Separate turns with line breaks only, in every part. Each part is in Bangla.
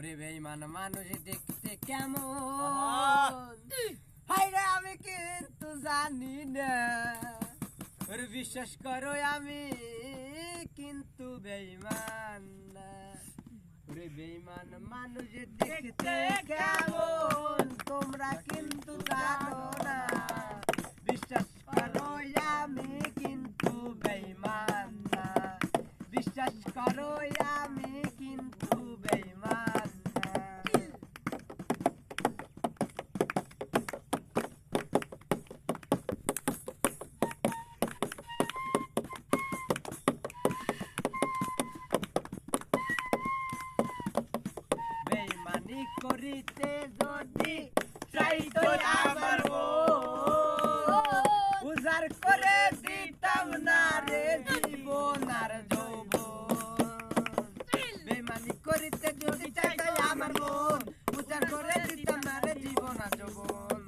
ওরে বেঈমান মানুষ দেখতে কেমন, হায়রে আমি কিন্তু জানি না। ওরে বিশ্বাস করো আমি কিন্তু বেঈমান না। ওরে বেঈমান মানুষ দেখতে কেমন তোমরা কিন্তু জানো না। বিশ্বাস করো আমি কিন্তু বেঈমান না। বিশ্বাস করো আমি কিন্তু বেঈমান না। বেঈমানি করিতে যদি চাইতো আমার উজাড় করে দিতাম না রে জীবন আর যৌবন। বেঈমানি করিতে যদি চাইতো আমার মন, উজাড় করে দিতাম না রে জীবন আর যৌবন।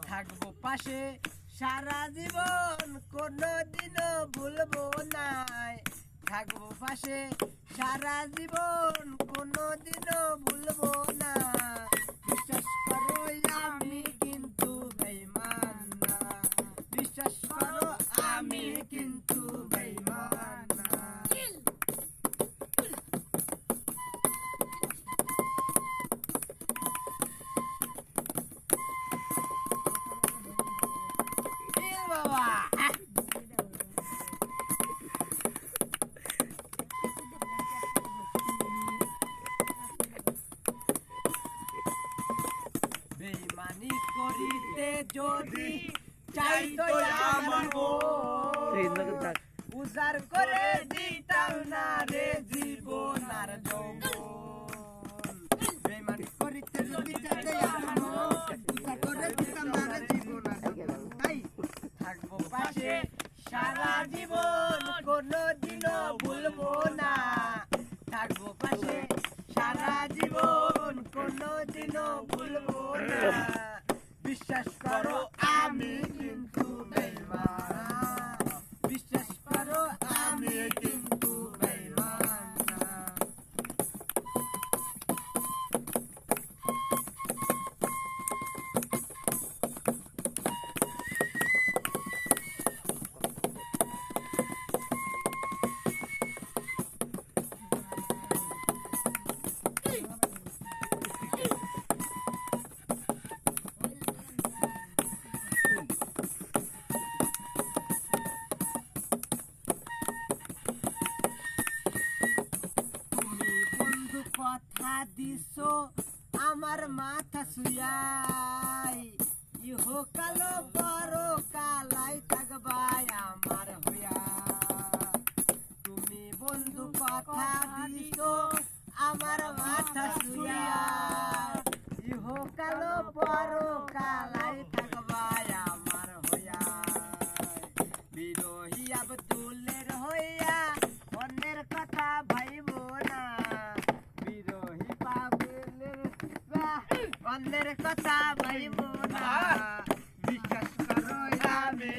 থাকবো পাশে সারা জীবন, কোনদিনও ভুলবো না। থাকবো পাশে সারা জীবন, কোনদিনও ভুলবো না। বিশ্বাস করো আমি কিন্তু বেঈমান না। বিশ্বাস করো আমি কিন্তু বেঈমান না। বাবা বেঈমানি করিতে যদি চাইতো আমার মন, উজাড় করে দিতাম না রে জীবন আর যৌবন। বেঈমানি করিতে যদি চাইতো আমার মন, উজাড় করে দিতাম না রে জীবন আর যৌবন। তাই থাকবো পাশে সারা জীবন, কোনদিনও ভুলবো না। থাকবো পাশে সারা জীবন, কোনদিনও ভুলবো না। বিশ্বাস করো আমি কিন্তু বেঈমান। বিশ্বাস করো আমি কিন্তু বেঈমান না। কথা দিছো আমার মাথা শুয়াই, ইহকালো পরকালাই থাকবাই আমার হইয়া। তুমি বন্ধু কথা দিছো আমার মাথা শুয়াই, ইহকালো পরকালাই থাকবাই আমার হইয়া। বিরোহী আব্দুলের হইয়া অন্যের কথা ভাইবো না। বিরোহী পাবেলের অন্যের কথা ভাইবো না। বিশ্বাস করো আমি